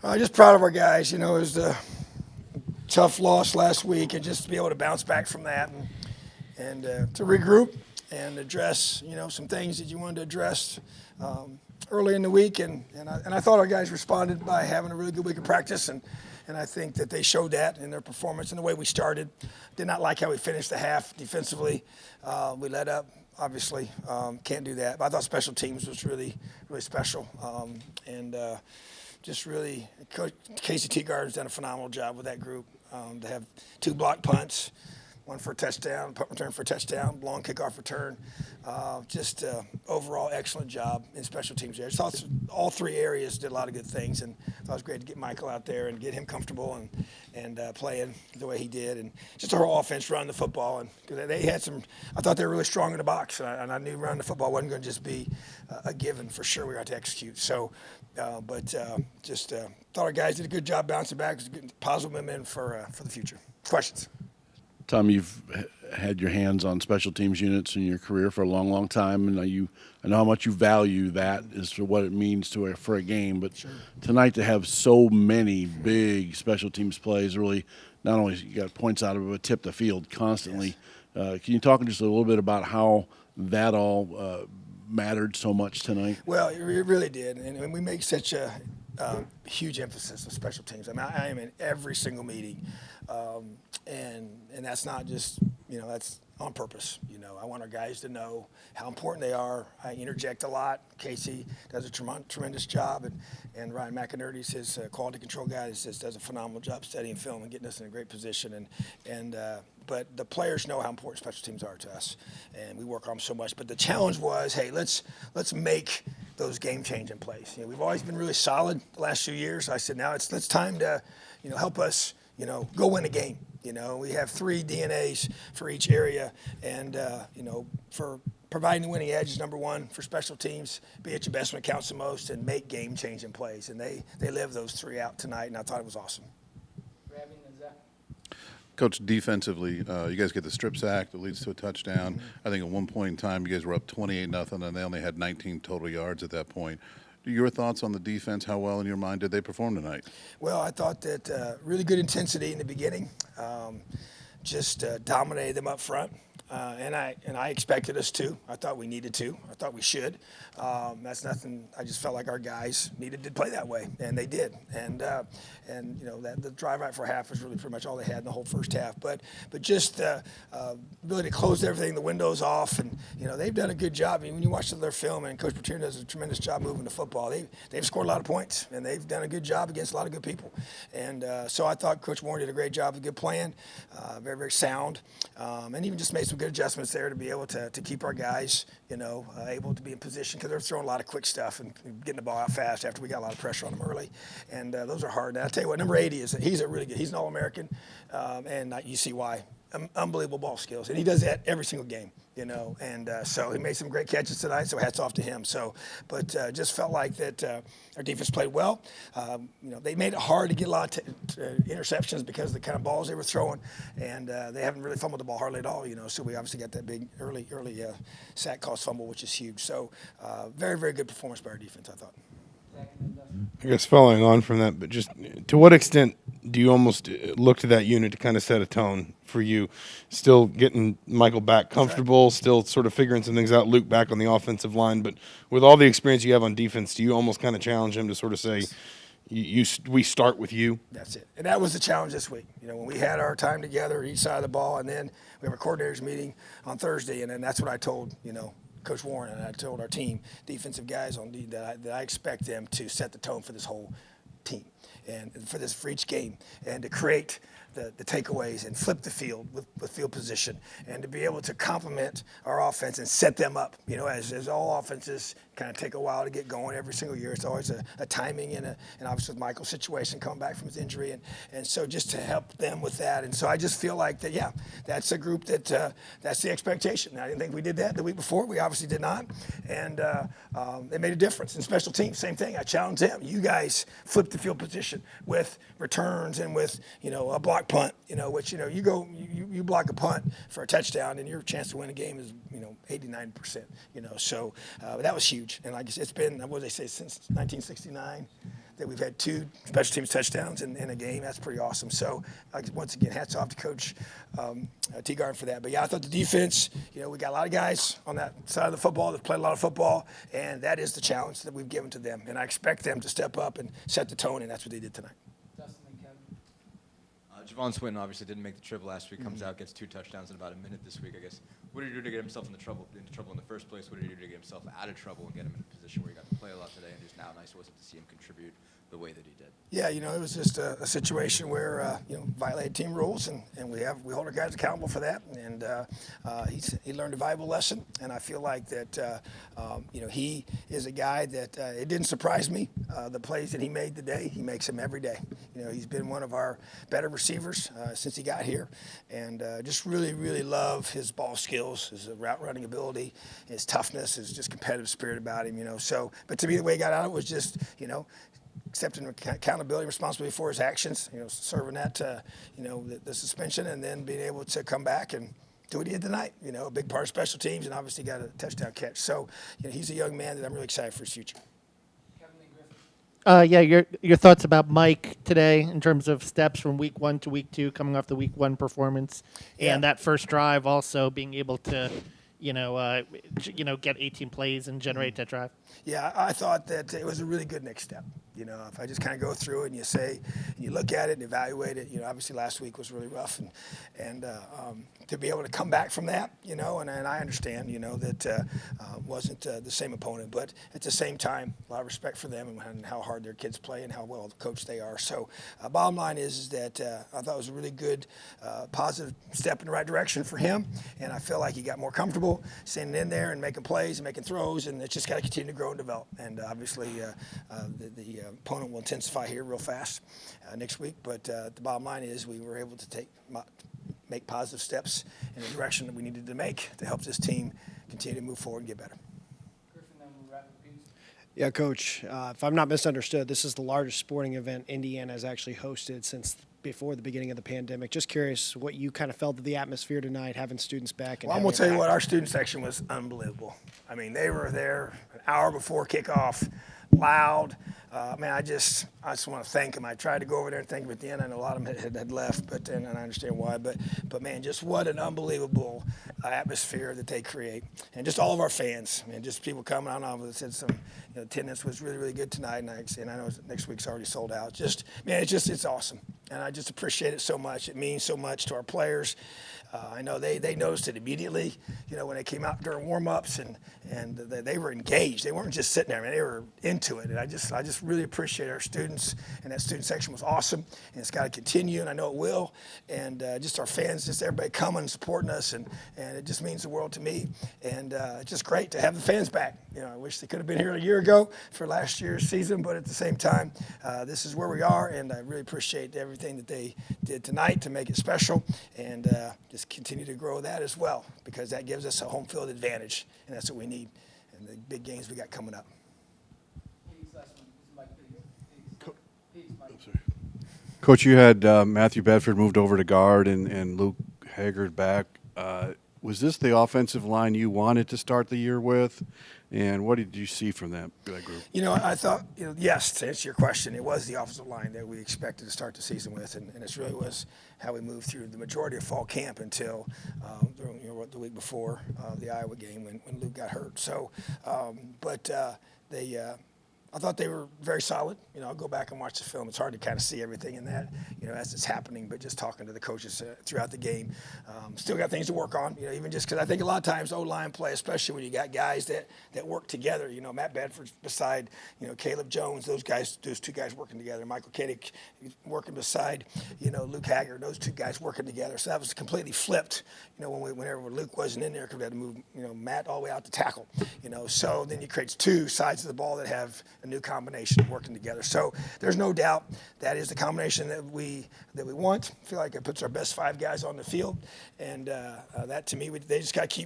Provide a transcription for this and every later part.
Just proud of our guys. It was a tough loss last week, and just to be able to bounce back from that and to regroup and address, some things that you wanted to address early in the week. And I thought our guys responded by having a really good week of practice, and I think that they showed that in their performance and the way we started. Did not like how we finished the half defensively. We let up. Obviously, can't do that. But I thought special teams was really, really special. Just really, Coach Casey Teagard's done a phenomenal job with that group. To have 2 block punts, one for a touchdown, punt return for a touchdown, long kickoff return. Overall excellent job in special teams there. I thought all 3 areas did a lot of good things, and I thought it was great to get Michael out there and get him comfortable and playing the way he did, and just our whole offense running the football. And because they had I thought they were really strong in the box, and I knew running the football wasn't going to just be a given for sure. We got to execute. So, thought our guys did a good job bouncing back. It was a good, positive momentum for the future. Questions? Tom, you've had your hands on special teams units in your career for a long, long time, and I know how much you value that as to what it means for a game. But Sure. Tonight to have so many big special teams plays, really not only you got points out of it, but tip the field constantly. Yes. Can you talk just a little bit about how that all mattered so much tonight? Well, it really did, and we make such a huge emphasis on special teams. I mean, I am in every single meeting, and that's not just that's on purpose. I want our guys to know how important they are. I interject a lot. Casey does a tremendous job, and Ryan McInerney's his quality control guy does a phenomenal job studying film and getting us in a great position. But the players know how important special teams are to us, and we work on them so much. But the challenge was, hey, let's make those game-changing plays. We've always been really solid the last few years. I said now it's time to, help us, go win a game. We have 3 DNAs for each area, and for providing the winning edge is number 1 for special teams. Be at your best when it counts the most, and make game-changing plays. And they lived those 3 out tonight, and I thought it was awesome. Coach, defensively, you guys get the strip sack that leads to a touchdown. I think at one point in time you guys were up 28-0, and they only had 19 total yards at that point. Your thoughts on the defense? How well, in your mind, did they perform tonight? Well, I thought that really good intensity in the beginning. Dominated them up front. And I expected us to. I thought we needed to. I thought we should. That's nothing. I just felt like our guys needed to play that way, and they did. And that the drive right for half was really pretty much all they had in the whole first half. But just ability to close everything, the windows off, and they've done a good job. I mean, when you watch their film, and Coach Bertune does a tremendous job moving the football. They've scored a lot of points, and they've done a good job against a lot of good people. And so I thought Coach Warren did a great job, a good plan, very, very sound, and even just made some good adjustments there to be able to keep our guys, able to be in position, because they're throwing a lot of quick stuff and getting the ball out fast after we got a lot of pressure on them early. And those are hard. And I'll tell you what, number 80 he's a really good, he's an All-American, and you see why. Unbelievable ball skills, and he does that every single game, and so he made some great catches tonight, so hats off to him. But just felt like that our defense played well. They made it hard to get a lot of interceptions because of the kind of balls they were throwing, and they haven't really fumbled the ball hardly at all, so we obviously got that big early sack cost fumble, which is huge. So very, very good performance by our defense, I thought. I guess following on from that, but just to what extent do you almost look to that unit to kind of set a tone for you? Still getting Michael back comfortable, right. Still sort of figuring some things out, Luke back on the offensive line, but with all the experience you have on defense, do you almost kind of challenge him to sort of say, we start with you? That's it. And that was the challenge this week. When we had our time together, each side of the ball, and then we have a coordinators meeting on Thursday, and then that's what I told, Coach Warren, and I told our team, defensive guys on that I expect them to set the tone for this whole team and for each game, and to create the takeaways and flip the field with field position, and to be able to complement our offense and set them up. As all offenses kind of take a while to get going every single year. It's always a timing and obviously with Michael's situation coming back from his injury, and so just to help them with that. And so I just feel like that, yeah, that's a group that's the expectation. I didn't think we did that the week before. We obviously did not, and it made a difference. In special teams, same thing. I challenged them. You guys flip the field position with returns and with a block punt. Which you block a punt for a touchdown, and your chance to win a game is 89%. So that was huge. And like I said, it's been, what did they say, since 1969 that we've had 2 special teams touchdowns in a game. That's pretty awesome. So once again, hats off to Coach Teagarden for that. But yeah, I thought the defense, we got a lot of guys on that side of the football that played a lot of football, and that is the challenge that we've given to them. And I expect them to step up and set the tone, and that's what they did tonight. Javon Swinton obviously didn't make the trip last week. Comes out, gets 2 touchdowns in about a minute this week. I guess. What did he do to get himself into trouble in the first place? What did he do to get himself out of trouble and get him in a position where he got to play a lot today? And just now, nice was it to see him contribute the way that he did. Yeah, it was just a situation where violated team rules, and we hold our guys accountable for that. And he learned a valuable lesson, and I feel like that he is a guy that it didn't surprise me the plays that he made today. He makes them every day. He's been one of our better receivers since he got here, and just really, really love his ball skills, his route running ability, his toughness, his just competitive spirit about him. So, but to me, the way he got out of it was just accepting accountability, responsibility for his actions, serving that, the suspension, and then being able to come back and do what he did tonight. A big part of special teams, and obviously got a touchdown catch. So, he's a young man that I'm really excited for his future. Your thoughts about Mike today in terms of steps from week 1 to week 2, coming off the week 1 performance, and that first drive also being able to, get 18 plays and generate that drive. Yeah, I thought that it was a really good next step. If I just kind of go through it and you look at it and evaluate it, obviously last week was really rough, and to be able to come back from that, and I understand, that wasn't the same opponent, but at the same time, a lot of respect for them and how hard their kids play and how well coached they are. So, bottom line is that I thought it was a really good, positive step in the right direction for him, and I feel like he got more comfortable standing in there and making plays and making throws, and it's just got to continue to grow and develop. And obviously, the opponent will intensify here real fast next week. But the bottom line is we were able to make positive steps in the direction that we needed to make to help this team continue to move forward and get better. Yeah, Coach, if I'm not misunderstood, this is the largest sporting event Indiana has actually hosted since before the beginning of the pandemic. Just curious what you kind of felt of the atmosphere tonight, having students back. Well, I'm going to tell you what, our student section was unbelievable. I mean, they were there an hour before kickoff, loud. I just want to thank them. I tried to go over there and thank them at the end. I know a lot of them had left, and I understand why. But man, just what an unbelievable atmosphere that they create, and just all of our fans. Just people coming. I don't know. It said some attendance was really, really good tonight, and I know next week's already sold out. It's awesome, and I just appreciate it so much. It means so much to our players. I know they noticed it immediately, when they came out during warm-ups, and they were engaged. They weren't just sitting there. They were into it, and I just really appreciate our students, and that student section was awesome, and it's got to continue, and I know it will, and just our fans, just everybody coming and supporting us, and it just means the world to me, and it's just great to have the fans back. I wish they could have been here a year ago for last year's season, but at the same time, this is where we are, and I really appreciate everything that they did tonight to make it special, and just continue to grow that as well, because that gives us a home field advantage, and that's what we need in the big games we got coming up. Coach, you had Matthew Bedford moved over to guard and Luke Haggard back. Was this the offensive line you wanted to start the year with? And what did you see from that group? I thought, yes, to answer your question, it was the offensive line that we expected to start the season with, and it really was how we moved through the majority of fall camp until the week before the Iowa game when Luke got hurt. So, I thought they were very solid. I'll go back and watch the film. It's hard to kind of see everything in that, as it's happening. But just talking to the coaches throughout the game, still got things to work on. Even just because I think a lot of times O-line play, especially when you got guys that work together. Matt Bedford beside, Caleb Jones. Those 2 guys working together. Michael Koenig working beside, Luke Haggard. Those 2 guys working together. So that was completely flipped. Whenever Luke wasn't in there, because we had to move, Matt all the way out to tackle. So then you create 2 sides of the ball that have a new combination working together. So there's no doubt that is the combination that we want. I feel like it puts our best 5 guys on the field, and that to me, they just got to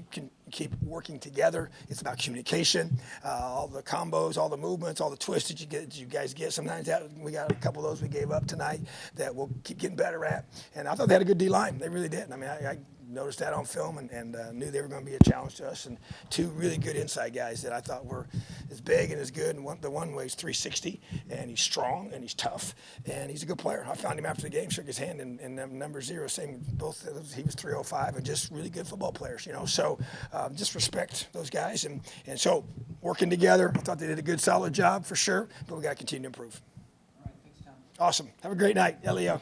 keep working together. It's about communication, all the combos, all the movements, all the twists that you guys get. Sometimes we got a couple of those we gave up tonight that we'll keep getting better at. And I thought they had a good D line. They really did. noticed that on film and knew they were going to be a challenge to us. And two really good inside guys that I thought were as big and as good. And the one weighs 360, and he's strong and he's tough and he's a good player. I found him after the game, shook his hand, and number 0, same both. He was 305 and just really good football players, you know. So just respect those guys, and so working together. I thought they did a good, solid job for sure, but we got to continue to improve. All right, thanks, Tom. Awesome. Have a great night, Leo.